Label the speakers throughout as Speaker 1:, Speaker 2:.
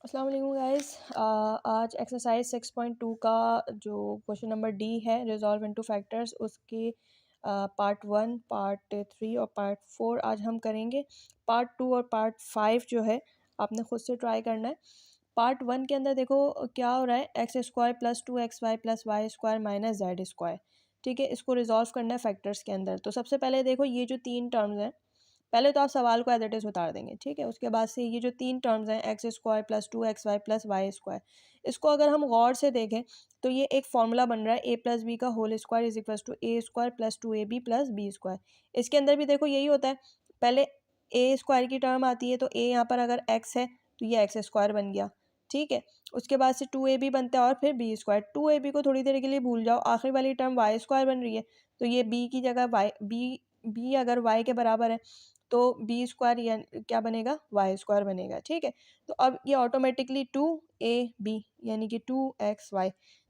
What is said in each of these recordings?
Speaker 1: अस्सलाम वालेकुम गाइस। आज एक्सरसाइज 6.2 का जो क्वेश्चन नंबर डी है रिजॉल्व इनटू फैक्टर्स उसके पार्ट 1, पार्ट 3 और पार्ट 4 आज हम करेंगे। पार्ट 2 और पार्ट 5 जो है आपने खुद से ट्राई करना है। पार्ट 1 के अंदर देखो क्या हो रहा है, X square plus 2xy plus Y square minus Z square. ठीक है, इसको रिजॉल्व करना है फैक्टर्स के अंदर। तो सबसे पहले देखो ये जो तीन टर्म्स हैं, पहले तो आप सवाल को एज इट इज़ उतार देंगे। ठीक है, उसके बाद से ये जो तीन टर्म्स हैं X square plus 2xy plus Y square, इसको अगर हम गौर से देखें तो ये एक फॉर्मूला बन रहा है ए प्लस बी का whole square is equal to A square plus 2ab plus B square. इसके अंदर भी देखो यही होता है, पहले ए स्क्वायर की टर्म आती है तो ए यहाँ पर अगर एक्स है तो ये एक्स स्क्वायर बन गया। ठीक है, उसके बाद से 2ab बनता है और फिर बी स्क्वायर। 2ab को थोड़ी देर के लिए भूल जाओ, आखिरी वाली टर्म वाई स्क्वायर बन रही है तो ये बी की जगह वाई बी अगर वाई के बराबर है तो बी स्क्वायर या क्या बनेगा, वाई स्क्वायर बनेगा। ठीक है, तो अब ये ऑटोमेटिकली 2ab यानी कि 2xy।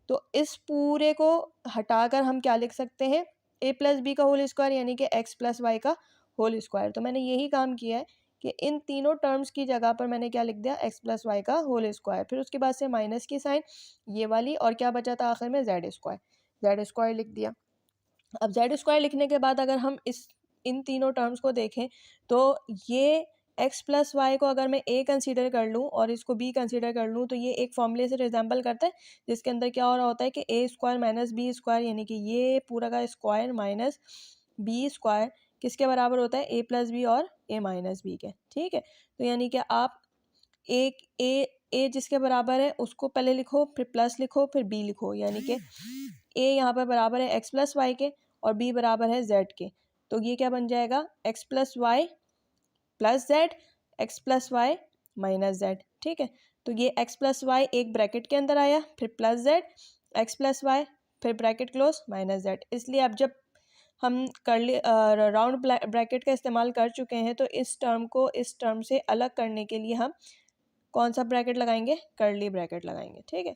Speaker 1: तो इस पूरे को हटाकर हम क्या लिख सकते हैं, a प्लस बी का होल स्क्वायर यानी कि x प्लस वाई का होल स्क्वायर। तो मैंने यही काम किया है कि इन तीनों टर्म्स की जगह पर मैंने क्या लिख दिया, x प्लस वाई का होल स्क्वायर, फिर उसके बाद से माइनस की साइन ये वाली, और क्या बचा था आखिर में, जेड स्क्वायर लिख दिया। अब जेड स्क्वायर लिखने के बाद अगर हम इन तीनों टर्म्स को देखें तो ये एक्स प्लस वाई को अगर मैं ए कंसीडर कर लूँ और इसको बी कंसीडर कर लूँ तो ये एक फॉर्मूले से रिजेंबल करता है जिसके अंदर क्या हो रहा होता है कि ए स्क्वायर माइनस बी स्क्वायर यानी कि ये पूरा का स्क्वायर माइनस बी स्क्वायर किसके बराबर होता है, ए प्लस बी और ए माइनस बी के। ठीक है, तो यानी कि आप एक ए जिसके बराबर है उसको पहले लिखो, फिर प्लस लिखो, फिर बी लिखो, यानी कि ए यहाँ पर बराबर है एक्स प्लस वाई के और बी बराबर है जेड के। तो ये क्या बन जाएगा, X plus Y plus Z, X plus Y minus Z. ठीक है, तो ये एक्स प्लस वाई एक ब्रैकेट के अंदर आया, फिर plus Z, X plus Y, फिर ब्रैकेट क्लोज माइनस जेड। इसलिए अब जब हम राउंड ब्रैकेट का इस्तेमाल कर चुके हैं तो इस टर्म को इस टर्म से अलग करने के लिए हम कौन सा ब्रैकेट लगाएंगे, कर्ली ब्रैकेट लगाएंगे। ठीक है,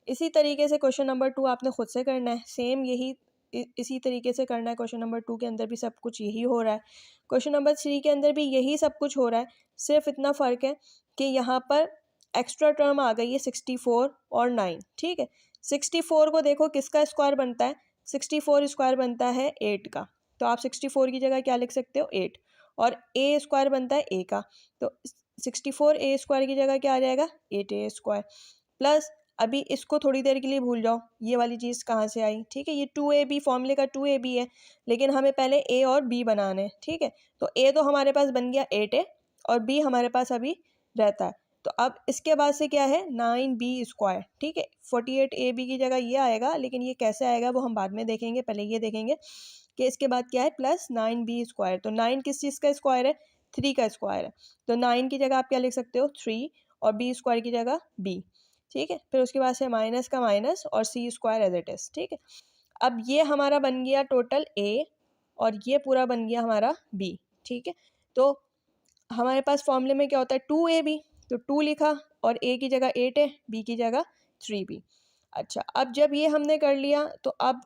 Speaker 1: इसी तरीके से क्वेश्चन नंबर 2 आपने खुद से करना है, सेम यही इसी तरीके से करना है। क्वेश्चन नंबर 2 के अंदर भी सब कुछ यही हो रहा है, क्वेश्चन नंबर 3 के अंदर भी यही सब कुछ हो रहा है। सिर्फ इतना फ़र्क है कि यहाँ पर एक्स्ट्रा टर्म आ गई है 64 और 9। ठीक है, 64 को देखो किसका स्क्वायर बनता है, 64 स्क्वायर बनता है 8 का, तो आप 64 की जगह क्या लिख सकते हो, 8, और ए स्क्वायर बनता है ए का, तो 64 ए स्क्वायर की जगह क्या आ जाएगा, 8 ए स्क्वायर। प्लस अभी इसको थोड़ी देर के लिए भूल जाओ, ये वाली चीज़ कहाँ से आई। ठीक है, ये 2ab फॉर्मूले का 2ab है, लेकिन हमें पहले ए और बी बनाने हैं। ठीक है, तो ए तो हमारे पास बन गया 8a और बी हमारे पास अभी रहता है, तो अब इसके बाद से क्या है, 9b स्क्वायर। ठीक है, 48ab की जगह ये आएगा, लेकिन ये कैसे आएगा वो हम बाद में देखेंगे, पहले ये देखेंगे कि इसके बाद क्या है, प्लस 9b स्क्वायर। तो 9 किस चीज़ का स्क्वायर है, 3 का स्क्वायर है, तो 9 की जगह आप क्या लिख सकते हो, 3, और b स्क्वायर की जगह b। ठीक है, फिर उसके बाद से माइनस का माइनस और सी स्क्वायर एज इट इज। ठीक है, अब ये हमारा बन गया टोटल ए और ये पूरा बन गया हमारा बी। ठीक है, तो हमारे पास फॉर्मूले में क्या होता है, 2ab, तो 2 लिखा और ए की जगह 8 है, बी की जगह 3b। अच्छा, अब जब ये हमने कर लिया तो अब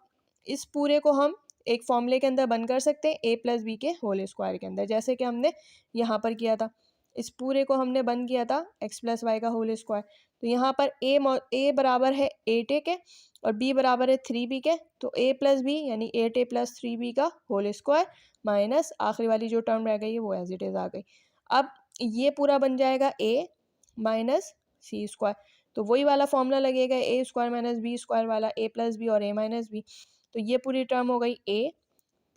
Speaker 1: इस पूरे को हम एक फॉर्मूले के अंदर बंद कर सकते हैं, ए प्लस बी के होल स्क्वायर के अंदर, जैसे कि हमने यहाँ पर किया था। इस पूरे को हमने बंद किया था एक्स प्लस वाई का होल स्क्वायर, तो यहाँ पर ए बराबर है 8a के और बी बराबर है 3b के, तो a प्लस बी यानी 8a प्लस 3b का होल स्क्वायर माइनस आखिरी वाली जो टर्म रह गई है वो एज इट इज़ आ गई। अब ये पूरा बन जाएगा a माइनस सी स्क्वायर, तो वही वाला फॉर्मूला लगेगा ए स्क्वायर माइनस बी स्क्वायर वाला, ए प्लस बी और ए माइनस बी। तो ये पूरी टर्म हो गई ए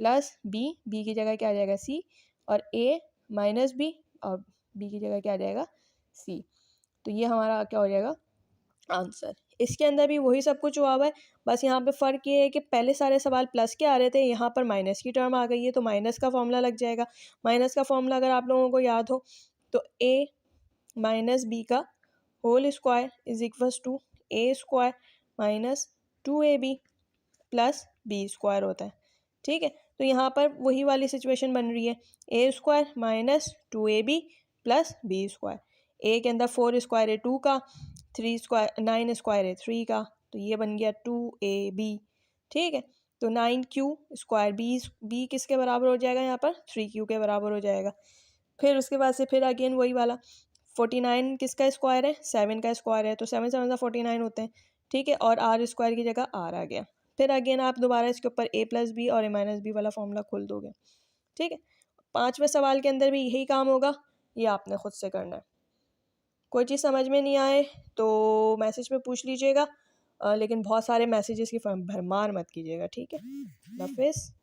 Speaker 1: प्लस बी की जगह क्या आ जाएगा, सी, और ए माइनस बी और बी की जगह क्या आ जाएगा, सी। तो ये हमारा क्या हो जाएगा आंसर। इसके अंदर भी वही सब कुछ हुआ हुआ है, बस यहाँ पे फ़र्क ये है कि पहले सारे सवाल प्लस के आ रहे थे, यहाँ पर माइनस की टर्म आ गई है तो माइनस का फॉर्मूला लग जाएगा। माइनस का फॉर्मूला अगर आप लोगों को याद हो तो ए माइनस बी का whole square is equals to A square minus 2ab plus B square होता है। ठीक है, तो यहाँ पर वही वाली सिचुएशन बन रही है, A square minus 2ab plus B square. A के अंदर 4 स्क्वायर है 2 का, 3 स्क्वायर 9 स्क्वायर है 3 का, तो ये बन गया 2ab। ठीक है, तो 9q स्क्वायर, बी किसके बराबर हो जाएगा, यहाँ पर 3q के बराबर हो जाएगा। फिर उसके बाद से फिर अगेन वही वाला 49 किसका स्क्वायर है, 7 का स्क्वायर है, तो 7 7 49 होते हैं, ठीक है। और आर स्क्वायर की जगह आर आ गया। फिर अगेन आप दोबारा इसके ऊपर ए प्लस बी और ए माइनस बी वाला फॉर्मूला खोल दोगे, ठीक है। 5वें सवाल के अंदर भी यही काम होगा, ये आपने खुद से करना है। कोई चीज़ समझ में नहीं आए तो मैसेज में पूछ लीजिएगा, लेकिन बहुत सारे मैसेजेस की भरमार मत कीजिएगा, ठीक है। हाफिज़।